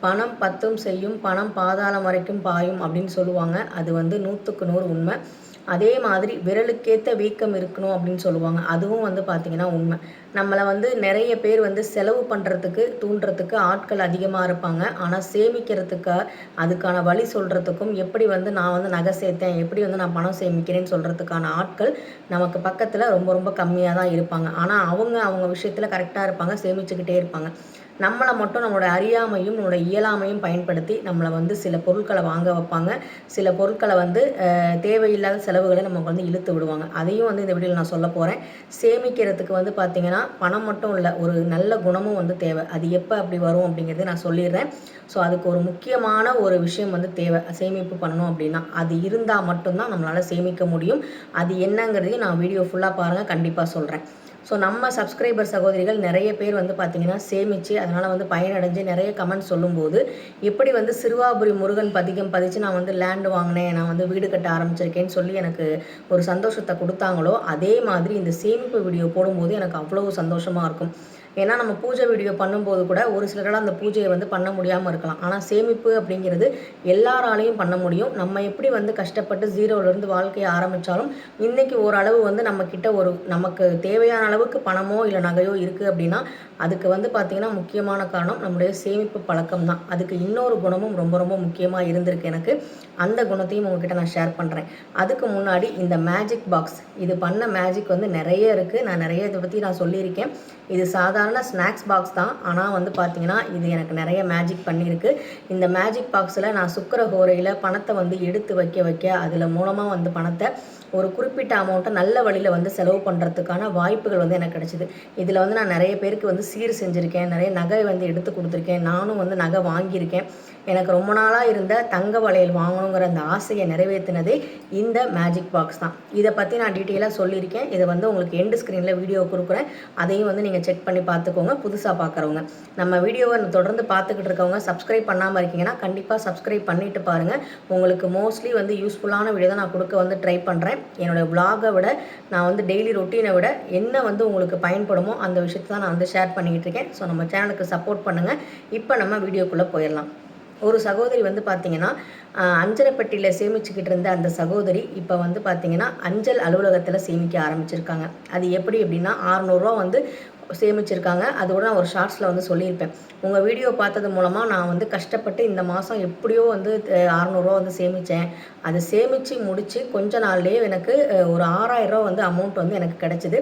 பணம் பத்தும் செய்யும் பணம் பாதாளம் வரைக்கும் பாயும் அப்படின்னு சொல்லுவாங்க. அது வந்து 100க்கு 100 உண்மை. அதே மாதிரி விரலுக்கேத்த வீக்கம் இருக்கணும் அப்படின்னு சொல்லுவாங்க. அதுவும் வந்து பார்த்திங்கன்னா உண்மை. நம்மளை வந்து நிறைய பேர் வந்து செலவு பண்ணுறதுக்கு தூண்டுறதுக்கு ஆட்கள் அதிகமாக இருப்பாங்க. ஆனால் சேமிக்கிறதுக்கு அதுக்கான வழி சொல்கிறதுக்கும் எப்படி வந்து நான் வந்து நகை சேர்த்தேன், எப்படி வந்து நான் பணம் சேமிக்கிறேன்னு சொல்கிறதுக்கான ஆட்கள் நமக்கு பக்கத்தில் ரொம்ப ரொம்ப கம்மியாக தான் இருப்பாங்க. ஆனால் அவங்க விஷயத்தில் கரெக்டாக இருப்பாங்க, சேமிச்சுக்கிட்டே இருப்பாங்க. நம்மளை மட்டும் நம்மளோட அறியாமையும் நம்மளோட இயலாமையும் பயன்படுத்தி நம்மளை வந்து சில பொருட்களை வாங்க வைப்பாங்க. சில பொருட்களை வந்து தேவையில்லாத செலவுகளை நமக்கு வந்து இழுத்து விடுவாங்க. அதையும் வந்து இந்த வீடியோவில் நான் சொல்ல போகிறேன். சேமிக்கிறதுக்கு வந்து பார்த்திங்கன்னா பணம் மட்டும் இல்லை, ஒரு நல்ல குணமும் வந்து தேவை. அது எப்போ அப்படி வரும் அப்படிங்கிறது நான் சொல்லிடுறேன். ஸோ அதுக்கு ஒரு முக்கியமான ஒரு விஷயம் வந்து தேவை. சேமிப்பு பண்ணணும் அப்படின்னா அது இருந்தால் மட்டும்தான் நம்மளால் சேமிக்க முடியும். அது என்னங்கிறதையும் நான் வீடியோ ஃபுல்லாக பாருங்கள், கண்டிப்பாக சொல்கிறேன். ஸோ நம்ம சப்ஸ்கிரைபர் சகோதரிகள் நிறைய பேர் வந்து பார்த்திங்கன்னா சேமித்து அதனால் வந்து பயனடைஞ்சு நிறைய கமெண்ட் சொல்லும்போது, எப்படி வந்து சிறுவாபுரி முருகன் பதிகம் பதித்து நான் வந்து லேண்டு வாங்கினேன், நான் வந்து வீடு கட்ட ஆரம்பிச்சிருக்கேன்னு சொல்லி எனக்கு ஒரு சந்தோஷத்தை கொடுத்தாங்களோ, அதே மாதிரி இந்த சேமிப்பு வீடியோ போடும்போது எனக்கு அவ்வளோ சந்தோஷமாக இருக்கும். ஏன்னா நம்ம பூஜை வீடியோ பண்ணும்போது கூட ஒரு சிலரால் அந்த பூஜையை வந்து பண்ண முடியாமல் இருக்கலாம். ஆனால் சேமிப்பு அப்படிங்கிறது எல்லாராலையும் பண்ண முடியும். நம்ம எப்படி வந்து கஷ்டப்பட்டு ஜீரோலேருந்து வாழ்க்கையை ஆரம்பித்தாலும் இன்றைக்கி ஓரளவு வந்து நம்மக்கிட்ட ஒரு நமக்கு தேவையான அளவுக்கு பணமோ இல்லை நகையோ இருக்குது அப்படின்னா அதுக்கு வந்து பார்த்திங்கன்னா முக்கியமான காரணம் நம்முடைய சேமிப்பு பழக்கம் தான். அதுக்கு இன்னொரு குணமும் ரொம்ப ரொம்ப முக்கியமாக இருந்திருக்கு எனக்கு. அந்த குணத்தையும் உங்ககிட்ட நான் ஷேர் பண்ணுறேன். அதுக்கு முன்னாடி இந்த மேஜிக் பாக்ஸ், இது பண்ண மேஜிக் வந்து நிறைய இருக்குது. நான் நிறைய இதை பற்றி நான் சொல்லியிருக்கேன். இது சாதாரண ஸ்நாக்ஸ் பாக்ஸ் தான். ஆனால் வந்து பார்த்திங்கன்னா இது எனக்கு நிறைய மேஜிக் பண்ணியிருக்கு. இந்த மேஜிக் பாக்ஸில் நான் சுக்கிர ஹோரையில் பணத்தை வந்து எடுத்து வைக்க அதில் மூலமாக வந்து பணத்தை ஒரு குறிப்பிட்ட அமௌண்ட்டை நல்ல வழியில் வந்து செலவு பண்ணுறதுக்கான வாய்ப்புகள் வந்து எனக்கு கிடச்சிது. இதில் வந்து நான் நிறைய பேருக்கு வந்து சீர் செஞ்சுருக்கேன், நிறைய நகை வந்து எடுத்து கொடுத்துருக்கேன், நானும் வந்து நகை வாங்கியிருக்கேன். எனக்கு ரொம்ப நாளாக இருந்த தங்க வளையல் வாங்கணுங்கிற அந்த ஆசையை நிறைவேற்றினதே இந்த மேஜிக் பாக்ஸ் தான். இதை பற்றி நான் டீட்டெயிலாக சொல்லியிருக்கேன். இதை வந்து உங்களுக்கு எண்டு ஸ்க்ரீனில் வீடியோ கொடுக்குறேன், அதையும் வந்து நீங்கள் செக் பண்ணி பார்த்துக்கோங்க. புதுசாக பார்க்குறவங்க, நம்ம வீடியோவை தொடர்ந்து பார்த்துக்கிட்டு இருக்கவங்க சப்ஸ்கிரைப் பண்ணாமல் இருக்கீங்கன்னா கண்டிப்பாக சப்ஸ்கிரைப் பண்ணிவிட்டு பாருங்கள். உங்களுக்கு மோஸ்ட்லி வந்து யூஸ்ஃபுல்லான வீடியோ தான் நான் கொடுக்க வந்து ட்ரை பண்ணுறேன். என்னோடய விலாகை விட நான் வந்து டெய்லி ரொட்டீனை விட என்ன வந்து உங்களுக்கு பயன்படுமோ அந்த விஷயத்தை தான் நான் வந்து ஷேர் பண்ணிக்கிட்டு இருக்கேன். ஸோ நம்ம சேனலுக்கு சப்போர்ட் பண்ணுங்கள். இப்போ நம்ம வீடியோக்குள்ளே போயிடலாம். ஒரு சகோதரி வந்து பார்த்திங்கன்னா அஞ்சரை பெட்டியில் சேமிச்சுக்கிட்டு இருந்த அந்த சகோதரி இப்போ வந்து பார்த்திங்கன்னா அஞ்சல் அலுவலகத்தில் சேமிக்க ஆரம்பிச்சிருக்காங்க. அது எப்படி அப்படின்னா 600 வந்து சேமிச்சிருக்காங்க. அதோட நான் ஒரு ஷார்ட்ஸில் வந்து சொல்லியிருப்பேன். உங்கள் வீடியோ பார்த்தது மூலமாக நான் வந்து கஷ்டப்பட்டு இந்த மாதம் எப்படியோ வந்து 600 வந்து சேமித்தேன். அதை சேமித்து முடித்து கொஞ்ச நாள்லேயே எனக்கு ஒரு 6000 வந்து அமௌண்ட் வந்து எனக்கு கிடச்சிது.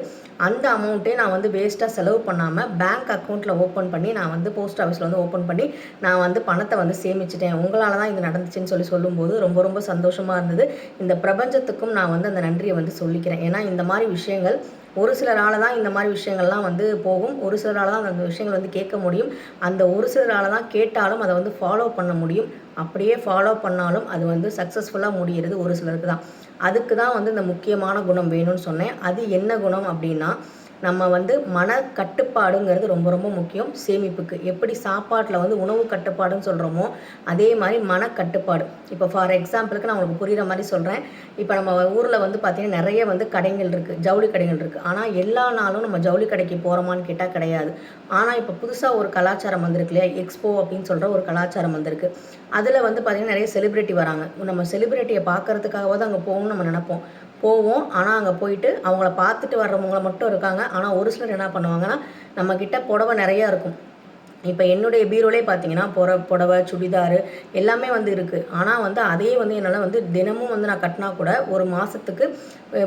அந்த அமௌண்ட்டே நான் வந்து வேஸ்ட்டாக செலவு பண்ணாமல் பேங்க் அக்கௌண்ட்டில் ஓப்பன் பண்ணி நான் வந்து போஸ்ட் ஆஃபீஸில் வந்து ஓப்பன் பண்ணி நான் வந்து பணத்தை வந்து சேமிச்சிட்டேன். உங்களால் தான் இது நடந்துச்சுன்னு சொல்லும்போது ரொம்ப ரொம்ப சந்தோஷமாக இருந்தது. இந்த பிரபஞ்சத்துக்கும் நான் வந்து அந்த நன்றியை வந்து சொல்லிக்கிறேன். ஏன்னா இந்த மாதிரி விஷயங்கள் ஒரு சிலரால் தான் இந்த மாதிரி விஷயங்கள்லாம் வந்து போகும். ஒரு சிலரால் தான் அந்த விஷயங்கள் வந்து கேட்க முடியும். அந்த ஒரு சிலரால் தான் கேட்டாலும் அதை வந்து ஃபாலோ பண்ண முடியும். அப்படியே ஃபாலோ பண்ணாலும் அது வந்து சக்ஸஸ்ஃபுல்லாக முடிகிறது ஒரு சிலருக்கு தான். அதுக்கு தான் வந்து இந்த முக்கியமான குணம் வேணும்னு சொன்னேன். அது என்ன குணம் அப்படின்னா, நம்ம வந்து மன கட்டுப்பாடுங்கிறது ரொம்ப ரொம்ப முக்கியம் சேமிப்புக்கு. எப்படி சாப்பாட்டில் வந்து உணவு கட்டுப்பாடுன்னு சொல்கிறோமோ அதே மாதிரி மனக்கட்டுப்பாடு. இப்போ ஃபார் எக்ஸாம்பிளுக்கு நான் உங்களுக்கு புரிகிற மாதிரி சொல்கிறேன். இப்போ நம்ம ஊரில் வந்து பார்த்திங்கன்னா நிறைய வந்து கடைகள் இருக்குது, ஜவுளி கடைகள் இருக்குது. ஆனால் எல்லா நாளும் நம்ம ஜவுளி கடைக்கு போகிறோமான்னு கேட்டால் கிடையாது. ஆனால் இப்போ புதுசாக ஒரு கலாச்சாரம் வந்திருக்கு இல்லையா, எக்ஸ்போ அப்படின்னு சொல்கிற ஒரு கலாச்சாரம் வந்திருக்கு. அதில் வந்து பார்த்திங்கன்னா நிறைய செலிப்ரிட்டி வராங்க. நம்ம செலிப்ரிட்டியை பார்க்குறதுக்காகவாவது அங்கே போகணும்னு நம்ம போவோம். ஆனால் அங்கே போயிட்டு அவங்கள பார்த்துட்டு வர்றவங்கள மட்டும் இருக்காங்க. ஆனால் ஒரு சிலர் என்ன பண்ணுவாங்கன்னா, நம்மக்கிட்ட புடவை நிறையா இருக்கும். இப்போ என்னுடைய பீரோலே பார்த்தீங்கன்னா புடவை சுடிதாரு எல்லாமே வந்து இருக்குது. ஆனால் வந்து அதே வந்து என்னால் வந்து தினமும் வந்து நான் கட்டினா கூட ஒரு மாதத்துக்கு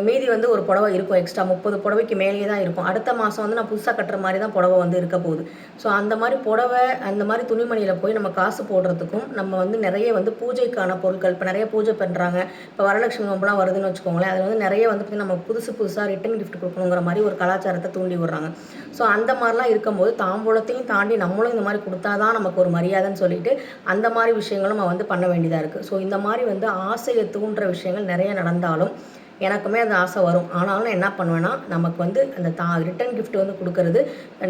மீதி வந்து ஒரு புடவை இருக்கும் எக்ஸ்ட்ரா. 30 புடவைக்கு மேலேயே தான் இருக்கும். அடுத்த மாதம் வந்து நான் புதுசாக கட்டுற மாதிரி தான் புடவை வந்து இருக்க போகுது. ஸோ அந்த மாதிரி புடவை அந்த மாதிரி துணிமணியில் போய் நம்ம காசு போடுறதுக்கும் நம்ம வந்து நிறைய வந்து பூஜைக்கான பொருட்கள் இப்போ நிறைய பூஜை பண்ணுறாங்க. இப்போ வரலட்சுமி நோம்புலாம் வருதுன்னு வச்சுக்கோங்களேன். அதில் வந்து நிறைய வந்து நம்ம புதுசாக ரிட்டன் கிஃப்ட் கொடுக்கணுங்கிற மாதிரி ஒரு கலாச்சாரத்தை தூண்டி விடுறாங்க. ஸோ அந்த மாதிரிலாம் இருக்கும்போது தாம்பூலத்தையும் தாண்டி நம்மளும் இந்த மாதிரி கொடுத்தா தான் நமக்கு ஒரு மரியாதைன்னு சொல்லிட்டு அந்த மாதிரி விஷயங்களும் நம்ம வந்து பண்ண வேண்டியதாக இருக்குது. ஸோ இந்த மாதிரி வந்து ஆசையை தூண்டுற விஷயங்கள் நிறைய நடந்தாலும் எனக்குமே அந்த ஆசை வரும். ஆனாலும் நான் என்ன பண்ணுவேன்னா, நமக்கு வந்து அந்த ரிட்டர்ன் கிஃப்ட் வந்து குடுக்கறது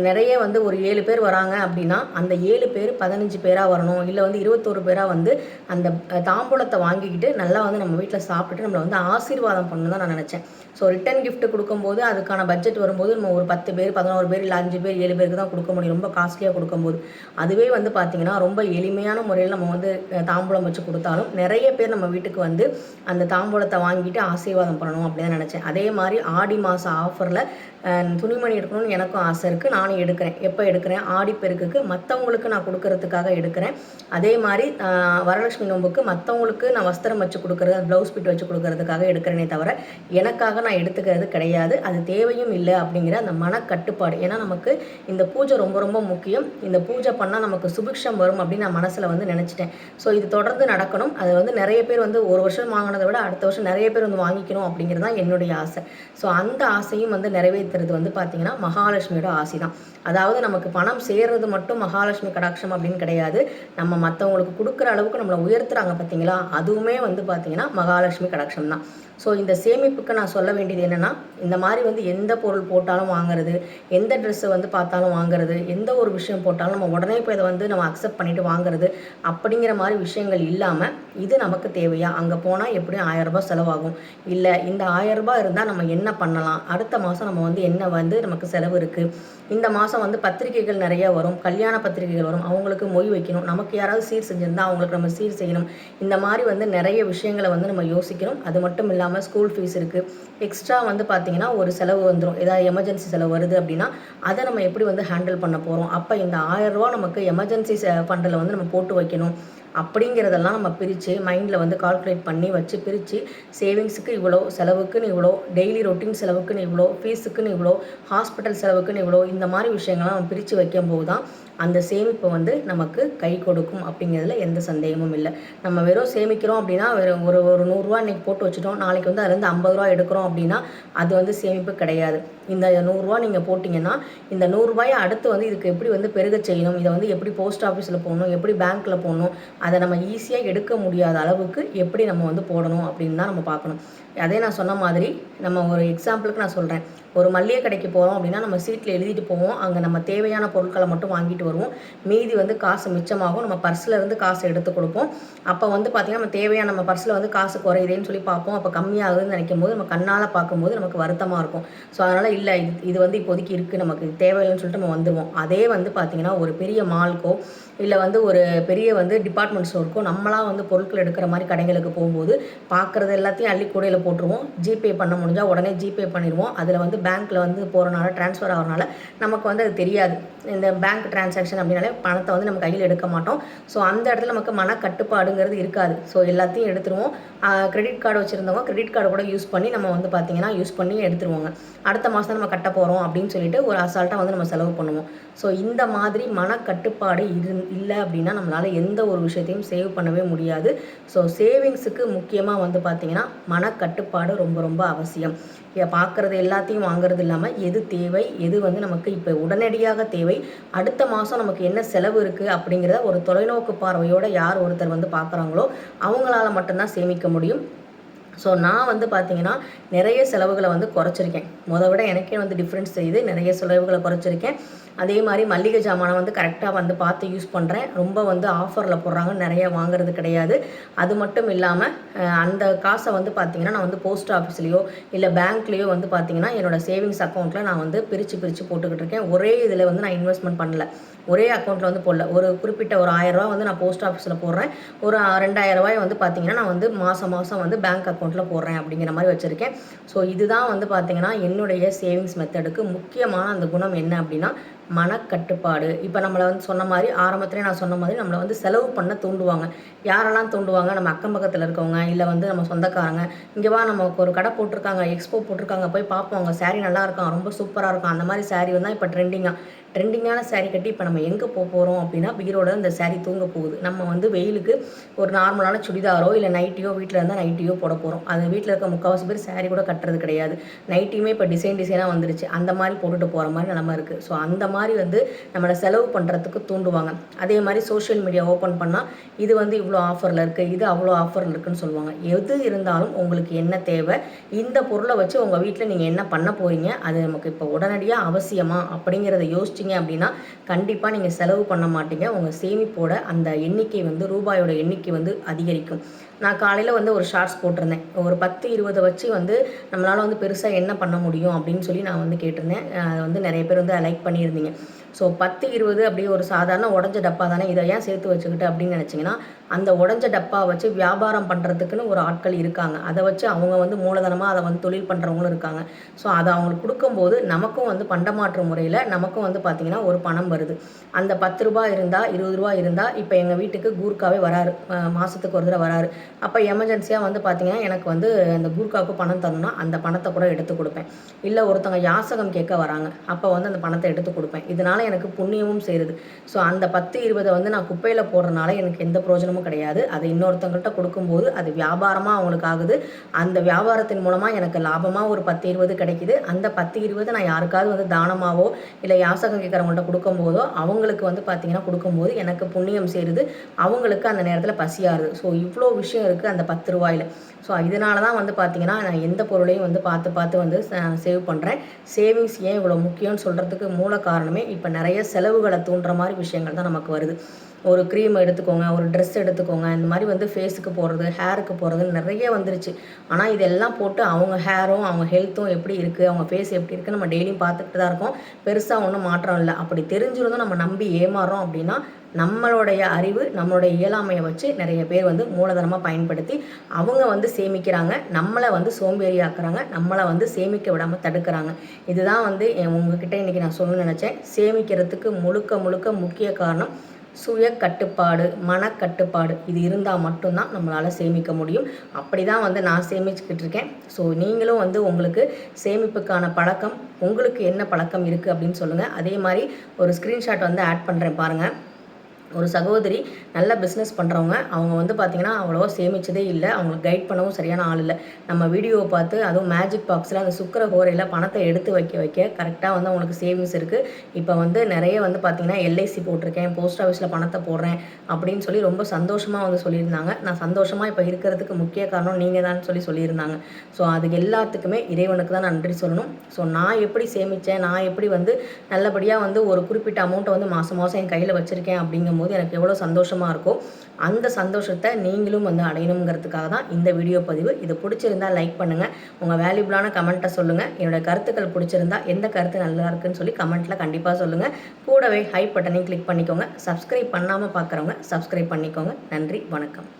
நிறைய வந்து ஒரு 7 பேர் வராங்க அப்படின்னா, அந்த 7 பேர் 15 பேரா வரணும். இல்ல வந்து 21 பேரா வந்து அந்த தாம்பூலத்த வாங்கிக்கிட்டு நல்லா வந்து நம்ம வீட்ல சாப்பிட்டுட்டு நம்மள வந்து ஆசீர்வாதம் பண்ணணும்னு தான் நான் நெனச்சேன். ஸோ ரிட்டர்ன் கிஃப்ட் குடுக்கும்போது அதுக்கான பட்ஜெட் வரும்போது நம்ம ஒரு 10 பேர், 11 பேர், இல்ல 5 பேர், 7 பேருக்கு தான் குடுக்க முடியும். ரொம்ப காஸ்ட்லியா குடுக்கும்போது. அதுவே வந்து பார்த்தீங்கன்னா, ரொம்ப எளிமையான முறையில நம்ம வந்து தாம்பூலம் வச்சு குடுத்தாலும், நெறைய பேர் நம்ம வீட்டுக்கு வந்து அந்த தாம்பூலத்த வாங்கிட்டு ஆசீர்வாதம் பண்ணணும் அப்படின்னு தான் நெனச்சேன். அதே மாரி ஆடி மாச ஆஃபர்ல துணிமணி எடுக்கணும்னு எனக்கும் ஆசை இருக்கு. நானும் எடுக்கிறேன். எப்போ எடுக்கிறேன்? ஆடிப்பெருக்குக்கு மத்தவங்களுக்கு நான் குடுக்கறதுக்காக எடுக்கிறேன். அதே மாரி வரலட்சுமி நோம்புக்கு மத்தவங்களுக்கு நான் வஸ்திரம் வச்சு குடுக்குறது, ப்ளவுஸ் பிட் வச்சு குடுக்கறதுக்காக எடுக்கிறேனே தவிர, எனக்காக நான் எடுத்துக்கிறது கிடையாது. அது தேவையும் இல்ல அப்படிங்கிற அந்த மனக்கட்டுப்பாடு. ஏன்னா நமக்கு இந்த பூஜை ரொம்ப ரொம்ப முக்கியம். இந்த பூஜை பண்ணா நமக்கு சுபிக்ஷம் வரும் அப்படின்னு நான் மனசுல வந்து நெனச்சுட்டேன். ஸோ இது தொடர்ந்து நடக்கணும். அது வந்து நெறைய பேர் வந்து ஒரு வருஷம் வாங்குனத விட அடுத்த வருஷம் நெறைய பேர் வந்து வாங்கிக்கணும் அப்படிங்கிறது தான் என்னுடைய ஆசை. ஸோ அந்த ஆசையும் வந்து நிறைவேத்துறது வந்து பார்த்தீங்கன்னா, மகாலட்சுமியோட ஆசி தான். அதாவது நமக்கு பணம் சேர்றது மட்டும் மகாலட்சுமி கடாட்சம் அப்படின்னு கிடையாது. நம்ம மத்தவங்களுக்கு குடுக்குற அளவுக்கு நம்மள உயர்த்துறாங்க பார்த்தீங்களா? அதுவுமே வந்து பார்த்தீங்கன்னா, மகாலட்சுமி கடாட்சம் தான். ஸோ இந்த சேமிப்புக்கு நான் சொல்ல வேண்டியது என்னன்னா, இந்த மாரி வந்து எந்த பொருள் போட்டாலும் வாங்குறது, எந்த ட்ரெஸ்ஸ வந்து பார்த்தாலும் வாங்குறது, எந்த ஒரு விஷயம் போட்டாலும் நம்ம உடனே போய் அத வந்து நம்ம அக்செப்ட் பண்ணிட்டு வாங்குறது, அப்படிங்கிற மாரி விஷயங்கள் இல்லாம, இது நமக்கு தேவையா? அங்க போனா எப்படியும் ரூ. 1000 செலவாகும். இல்ல இந்த ரூ. 1000 இருந்தா நம்ம என்ன பண்ணலாம்? அடுத்த மாசம் நம்ம வந்து என்ன வந்து நமக்கு செலவு இருக்கு? இந்த மாசம் வந்து பத்திரிக்கைகள் நெறைய வரும். கல்யாண பத்திரிக்கைகள் வரும். அவங்களுக்கு மொய் வைக்கணும். நமக்கு யாராவது சீர் செஞ்சிருந்தா அவங்களுக்கு நம்ம சீர் செய்யணும். இந்த மாரி வந்து நெறைய விஷயங்கள வந்து நம்ம யோசிக்கணும். அது மட்டும் இல்லாம ஸ்கூல் ஃபீஸ் இருக்கு. எக்ஸ்ட்ரா வந்து பார்த்தீங்கன்னா, ஒரு செலவு வந்துரும். ஏதாவது எமர்ஜென்சி செலவு வருது அப்படின்னா, அத நம்ம எப்படி வந்து ஹேண்டில் பண்ண போறோம்? அப்ப இந்த ரூ. 1000 நமக்கு எமர்ஜென்சி ஃபண்டுல வந்து நம்ம போட்டு வைக்கணும். அப்படிங்கிறதெல்லாம் நம்ம பிரிச்சு மைண்ட்ல வந்து கால்குலேட் பண்ணி வச்சு பிரிச்சு சேவிங்ஸுக்கு இவ்வளோ, செலவுக்குன்னு இவ்வளோ, டெய்லி ரொட்டீன் செலவுக்குன்னு இவ்வளோ, ஃபீஸுக்குன்னு இவ்வளோ, ஹாஸ்பிட்டல் செலவுக்குன்னு இவ்வளோ, இந்த மாரி விஷயங்கள்லாம் நம்ம பிரிச்சு வைக்கும்போது தான் அந்த சேமிப்பு வந்து நமக்கு கை கொடுக்கும் அப்படிங்கிறதுல எந்த சந்தேகமும் இல்ல. நம்ம வெறும் சேமிக்கிறோம் அப்படின்னா, வெறும் ஒரு ஒரு ரூ. 100 இன்னைக்கு போட்டு வச்சுட்டோம். நாளைக்கு வந்து அதுலேருந்து ரூ. 50 எடுக்கிறோம் அப்படின்னா, அது வந்து சேமிப்பு கிடையாது. இந்த ரூ. 100 நீங்க போட்டீங்கன்னா, இந்த ரூ. 100 அடுத்து வந்து இதுக்கு எப்படி வந்து பெருகச் செய்யணும்? இத வந்து எப்படி போஸ்ட் ஆஃபீஸ்ல போடணும்? எப்படி பேங்க்ல போடணும்? அத நம்ம ஈஸியா எடுக்க முடியாத அளவுக்கு எப்படி நம்ம வந்து போடணும் அப்படின்னு தான் நம்ம பார்க்கணும். அதே நான் சொன்ன மாதிரி, நம்ம ஒரு எக்ஸாம்பிளுக்கு நான் சொல்றேன். ஒரு மளிகை கடைக்கு போறோம் அப்படின்னா, நம்ம சீட்ல எழுதிட்டு போவோம். அங்க நம்ம தேவையான பொருட்கள மட்டும் வாங்கிட்டு வருவோம். மீதி வந்து காசு மிச்சமாகும். நம்ம பர்ஸ்ல இருந்து காசு எடுத்து குடுப்போம். அப்ப வந்து பார்த்தீங்கன்னா, நம்ம தேவையான நம்ம பர்ஸ்ல வந்து காசு குறையுதேன்னு சொல்லி பார்ப்போம். அப்ப கம்மியாகுதுன்னு நினைக்கும்போது, நம்ம கண்ணால பார்க்கும்போது நமக்கு வருத்தமா இருக்கும். ஸோ அதனால இல்ல இது வந்து இப்போதைக்கு இருக்கு. நமக்கு தேவையில்லன்னு சொல்லிட்டு நம்ம வந்துருவோம். அதே வந்து பார்த்தீங்கன்னா, ஒரு பெரிய மால்க்கோ, இல்ல வந்து ஒரு பெரிய வந்து டிபார்ட்மெண்ட் ஸ்டோருக்கோ நம்மளா வந்து பொருட்கள் எடுக்கிற மாரி கடைகளுக்கு போகும்போது, பார்க்குறது எல்லாத்தையும் அள்ளி கூடையில போட்டுருவோம். ஜிபே பண்ண முடிஞ்சா உடனே ஜிபே பண்ணிருவோம். அதுல வந்து பேங்க்ல வந்து போறனால, ட்ரான்ஸ்ஃபர் ஆகுறனால நமக்கு வந்து அது தெரியாது. இந்த பேங்க் டிரான்சாக்ஷன் அப்படின்னாலே பணத்த வந்து நம்ம கையில எடுக்க மாட்டோம். ஸோ அந்த இடத்துல நமக்கு மனக்கட்டுப்பாடுங்கிறது இருக்காது. ஸோ எல்லாத்தையும் எடுத்துருவோம். கிரெடிட் கார்டு வச்சிருந்தவங்க கிரெடிட் கார்டு கூட யூஸ் பண்ணி நம்ம வந்து பார்த்தீங்கன்னா, யூஸ் பண்ணி எடுத்துருவோங்க. அடுத்த மாசம் நம்ம கட்ட போறோம் அப்படின்னு சொல்லிட்டு ஒரு அசால்ட்டா வந்து நம்ம செலவு பண்ணுவோம். ஸோ இந்த மாதிரி மனக்கட்டுப்பாடு இல்ல அப்படின்னா, நம்மளால எந்த ஒரு விஷயத்தையும் சேவ் பண்ணவே முடியாது. ஸோ சேவிங்ஸுக்கு முக்கியமா வந்து பார்த்தீங்கன்னா, மனக்கட்டுப்பாடு ரொம்ப ரொம்ப அவசியம். பார்க்குறது எல்லாத்தையும் வாங்குறது இல்லாம, எது தேவை, எது வந்து நமக்கு இப்ப உடனடியாக தேவை, அடுத்த மாசம் நமக்கு என்ன செலவு இருக்கு அப்படிங்கிறத ஒரு தொலைநோக்கு பார்வையோட யார் ஒருத்தர் வந்து பார்க்குறாங்களோ, அவங்களால மட்டும் தான் சேமிக்க முடியும். ஸோ நான் வந்து பார்த்தீங்கன்னா, நிறைய செலவுகள வந்து குறைச்சிருக்கேன். விட எனக்கே வந்து டிஃப்ரென்ஸ் தெரியுது. நிறைய செலவுகள குறைச்சிருக்கேன். அதே மாரி மல்லிகை ஜாமான வந்து கரெக்ட்டா வந்து பார்த்து யூஸ் பண்றேன். ரொம்ப வந்து ஆஃபர்ல போடுறாங்கன்னு நெறைய வாங்குறது கிடையாது. அது மட்டும் இல்லாம, அந்த காச வந்து பார்த்தீங்கன்னா, நான் வந்து போஸ்ட் ஆஃபீஸ்லயோ, இல்ல பேங்க்லயோ வந்து பார்த்தீங்கன்னா, என்னோட சேவிங்ஸ் அக்கவுண்ட்ல நான் வந்து பிரிச்சு பிரிச்சு போட்டுக்கிட்டு இருக்கேன். ஒரே இதில வந்து நான் இன்வெஸ்ட்மென்ட் பண்ணல. ஒரே அக்கவுண்ட்ல வந்து போடல. ஒரு குறிப்பிட்ட ஒரு ரூ. 1000 வந்து நான் போஸ்ட் ஆஃபீஸ்ல போடுறேன். ஒரு ரூ. 2000 வந்து பார்த்தீங்கன்னா, நான் வந்து மாசம் மாசம் வந்து பேங்க் அக்கவுண்ட்ல போடுறேன் அப்படிங்கிற மாரி வச்சிருக்கேன். ஸோ இதுதான் வந்து பார்த்தீங்கன்னா, என்னுடைய சேவிங்ஸ் மெத்தடுக்கு முக்கியமான அந்த குணம் என்ன அப்படின்னா, மனக்கட்டுப்பாடு. இப்ப நம்மள வந்து சொன்ன மாரி ஆரம்பத்திலேயே நான் சொன்ன மாதிரி நம்மள வந்து செலவு பண்ண தூண்டுவாங்க. யாரெல்லாம் தூண்டுவாங்க? நம்ம அக்கம் பக்கத்துல இருக்கவங்க, இல்ல வந்து நம்ம சொந்தக்காரங்க. "இங்க வா நமக்கு ஒரு கடை போட்டிருக்காங்க, எக்ஸ்போ போட்டிருக்காங்க. போய் பார்ப்போம். அங்க சாரி நல்லா இருக்காம். ரொம்ப சூப்பரா இருக்கும்." அந்த மாரி சாரி தான் இப்ப ட்ரெண்டிங்கா. ட்ரெண்டிங்கான saree கட்டி இப்போ நம்ம எங்கே போகிறோம் அப்படின்னா பீரோட இந்த saree தூங்க போகுது. நம்ம வந்து வெயிலுக்கு ஒரு நார்மலான சுடிதாரோ இல்லை நைட்டியோ வீட்டில் இருந்தால் நைட்டியோ போட போகிறோம். அது வீட்டில் இருக்க முக்கால்வாசி பேர் saree கூட கட்டுறது கிடையாது. நைட்டியுமே இப்போ டிசைனாக வந்துருச்சு. அந்த மாதிரி போட்டுட்டு போகிற மாதிரி நிலமை இருக்குது. ஸோ அந்த மாதிரி வந்து நம்மளை செலவு பண்ணுறதுக்கு தூண்டுவாங்க. அதே மாதிரி சோஷியல் மீடியா ஓப்பன் பண்ணால் இது வந்து இவ்வளோ ஆஃபரில் இருக்குது, இது அவ்வளோ ஆஃபரில் இருக்குதுன்னு சொல்லுவாங்க. எது இருந்தாலும் உங்களுக்கு என்ன தேவை, இந்த பொருளை வச்சு உங்கள் வீட்டில் நீங்கள் என்ன பண்ண போகிறீங்க, அது நமக்கு இப்போ உடனடியாக அவசியமா அப்படிங்கிறத யோசிச்சிங்க அப்படின்னா கண்டிப்பாக நீங்கள் செலவு பண்ண மாட்டீங்க. உங்கள் சேமிப்போட அந்த எண்ணிக்கை வந்து ரூபாயோட எண்ணிக்கை வந்து அதிகரிக்கும். நான் காலையில் வந்து ஒரு ஷார்ட்ஸ் போட்டிருந்தேன். ஒரு 10 20 வச்சு வந்து நம்மளால் வந்து பெருசாக என்ன பண்ண முடியும் அப்படின்னு சொல்லி நான் வந்து கேட்டிருந்தேன். அது வந்து நிறைய பேர் வந்து லைக் பண்ணியிருந்தீங்க. ஸோ 10 20 அப்படியே ஒரு சாதாரண உடஞ்ச டப்பா தானே, இதை ஏன் சேர்த்து வச்சுக்கிட்டு அப்படின்னு நினச்சிங்கன்னா, அந்த உடஞ்ச டப்பா வச்சு வியாபாரம் பண்ணுறதுக்குன்னு ஒரு ஆட்கள் இருக்காங்க. அதை வச்சு அவங்க வந்து மூலதனமாக அதை வந்து தொழில் பண்ணுறவங்களும் இருக்காங்க. ஸோ அதை அவங்களுக்கு கொடுக்கும்போது நமக்கும் வந்து பண்டமாற்று முறையில் நமக்கும் வந்து பார்த்திங்கன்னா ஒரு பணம் வருது. அந்த 10 ரூபாய் இருந்தால் 20 ரூபாய் இருந்தால் இப்போ எங்கள் வீட்டுக்கு கூர்க்காவே வராரு, மாதத்துக்கு ஒரு தடவை வராரு. அப்போ எமர்ஜென்சியாக வந்து பார்த்திங்கன்னா எனக்கு வந்து அந்த கூர்க்காவுக்கு பணம் தரணும்னா அந்த பணத்தை கூட எடுத்து கொடுப்பேன். இல்லை ஒருத்தவங்க யாசகம் கேட்க வராங்க, அப்போ வந்து அந்த பணத்தை எடுத்து கொடுப்பேன். இதனால் எனக்கு புண்ணியமும் சேருது. ஸோ அந்த 10 20 வந்து நான் குப்பையில் போடுறதுனால எனக்கு எந்த பிரயோஜனமும் கிடையாது. அதை இன்னொருத்தவங்கள்ட்ட கொடுக்கும்போது அது வியாபாரமாக அவங்களுக்கு ஆகுது. அந்த வியாபாரத்தின் மூலமாக எனக்கு லாபமாக ஒரு 10 20 கிடைக்குது. அந்த 10 20 நான் யாருக்காவது வந்து தானமாவோ இல்லை யாசகம் கேட்குறவங்கள்ட்ட கொடுக்கும்போதோ அவங்களுக்கு வந்து பார்த்திங்கன்னா கொடுக்கும்போது எனக்கு புண்ணியம் சேருது. அவங்களுக்கு அந்த நேரத்தில் பசியாருது. ஸோ இவ்வளோ விஷயம் இருக்குது அந்த 10 ரூபாயில். ஸோ இதனால தான் வந்து பார்த்திங்கன்னா நான் எந்த பொருளையும் வந்து பார்த்து வந்து சேவ் பண்ணுறேன். சேவிங்ஸ் ஏன் இவ்வளோ முக்கியம்னு சொல்கிறதுக்கு மூல காரணமே இப்போ நிறைய செலவுகளை தூண்டுற மாதிரி விஷயங்கள் தான் நமக்கு வருது. ஒரு க்ரீம் எடுத்துக்கோங்க, ஒரு ட்ரெஸ் எடுத்துக்கோங்க, இந்த மாதிரி வந்து ஃபேஸுக்கு போடுறது, ஹேருக்கு போடுறதுன்னு நிறைய வந்துருச்சு. ஆனால் இதெல்லாம் போட்டு அவங்க ஹேரும் அவங்க ஹெல்த்தும் எப்படி இருக்குது, அவங்க ஃபேஸ் எப்படி இருக்குது நம்ம டெய்லியும் பார்த்துக்கிட்டு தான் இருக்கோம். பெருசாக ஒன்றும் மாற்றம் இல்லை. அப்படி தெரிஞ்சிருந்தும் நம்ம நம்பி ஏமாறுறோம் அப்படின்னா நம்மளுடைய அறிவு, நம்மளுடைய இயலாமையை வச்சு நிறைய பேர் வந்து மூலதனமாக பயன்படுத்தி அவங்க வந்து சேமிக்கிறாங்க. நம்மளை வந்து சோம்பேறி ஆக்குறாங்க, நம்மளை வந்து சேமிக்க விடாமல் தடுக்கிறாங்க. இதுதான் வந்து உங்ககிட்ட இன்றைக்கி நான் சொல்லணும்னு நினச்சேன். சேமிக்கிறதுக்கு முழுக்க முக்கிய காரணம் சுய கட்டுப்பாடு, மனக்கட்டுப்பாடு. இது இருந்தால் மட்டும்தான் நம்மளால் சேமிக்க முடியும். அப்படி தான் வந்து நான் சேமிச்சுக்கிட்டு இருக்கேன். ஸோ நீங்களும் வந்து உங்களுக்கு சேமிப்புக்கான பழக்கம், உங்களுக்கு என்ன பழக்கம் இருக்குது அப்படின்னு சொல்லுங்கள். அதே மாதிரி ஒரு ஸ்க்ரீன்ஷாட் வந்து ஆட் பண்ணுறேன் பாருங்கள். ஒரு சகோதரி நல்ல பிஸ்னஸ் பண்ணுறவங்க, அவங்க வந்து பார்த்திங்கன்னா அவ்வளோவா சேமித்ததே இல்லை. அவங்களுக்கு கைட் பண்ணவும் சரியான ஆள் இல்லை. நம்ம வீடியோவை பார்த்து அதுவும் மேஜிக் பாக்ஸில் அந்த சுக்கர ஹோரையில் பணத்தை எடுத்து வைக்க கரெக்டாக வந்து அவங்களுக்கு சேவிங்ஸ் இருக்குது. இப்போ வந்து நிறைய வந்து பார்த்திங்கன்னா எல்ஐசி போட்டிருக்கேன், போஸ்ட் ஆஃபீஸில் பணத்தை போடுறேன் அப்படின்னு சொல்லி ரொம்ப சந்தோஷமாக வந்து சொல்லியிருந்தாங்க. நான் சந்தோஷமாக இப்போ இருக்கிறதுக்கு முக்கிய காரணம் நீங்கள் தான் சொல்லியிருந்தாங்க. ஸோ அதுக்கு எல்லாத்துக்குமே இறைவனுக்கு தான் நன்றி சொல்லணும். ஸோ நான் எப்படி சேமித்தேன், நான் எப்படி வந்து நல்லபடியாக வந்து ஒரு குறிப்பிட்ட அமௌண்ட்டை வந்து மாதம் என் கையில் வச்சுருக்கேன் அப்படிங்கும்போது எனக்கு எவ்வளோ சந்தோஷமாக இருக்கும். அந்த சந்தோஷத்தை நீங்களும் வந்து அடையணுங்கிறதுக்காக தான் இந்த வீடியோ பதிவு. இது பிடிச்சிருந்தால் லைக் பண்ணுங்கள், உங்கள் வேல்யூபிளான கமெண்ட்டை சொல்லுங்கள். என்னோடய கருத்துக்கள் பிடிச்சிருந்தா எந்த கருத்து நல்லா இருக்குன்னு சொல்லி கமெண்ட்டில் கண்டிப்பாக சொல்லுங்கள். கூடவே ஹை பட்டனையும் கிளிக் பண்ணிக்கோங்க. சப்ஸ்கிரைப் பண்ணாமல் பார்க்குறவங்க சப்ஸ்கிரைப் பண்ணிக்கோங்க. நன்றி, வணக்கம்.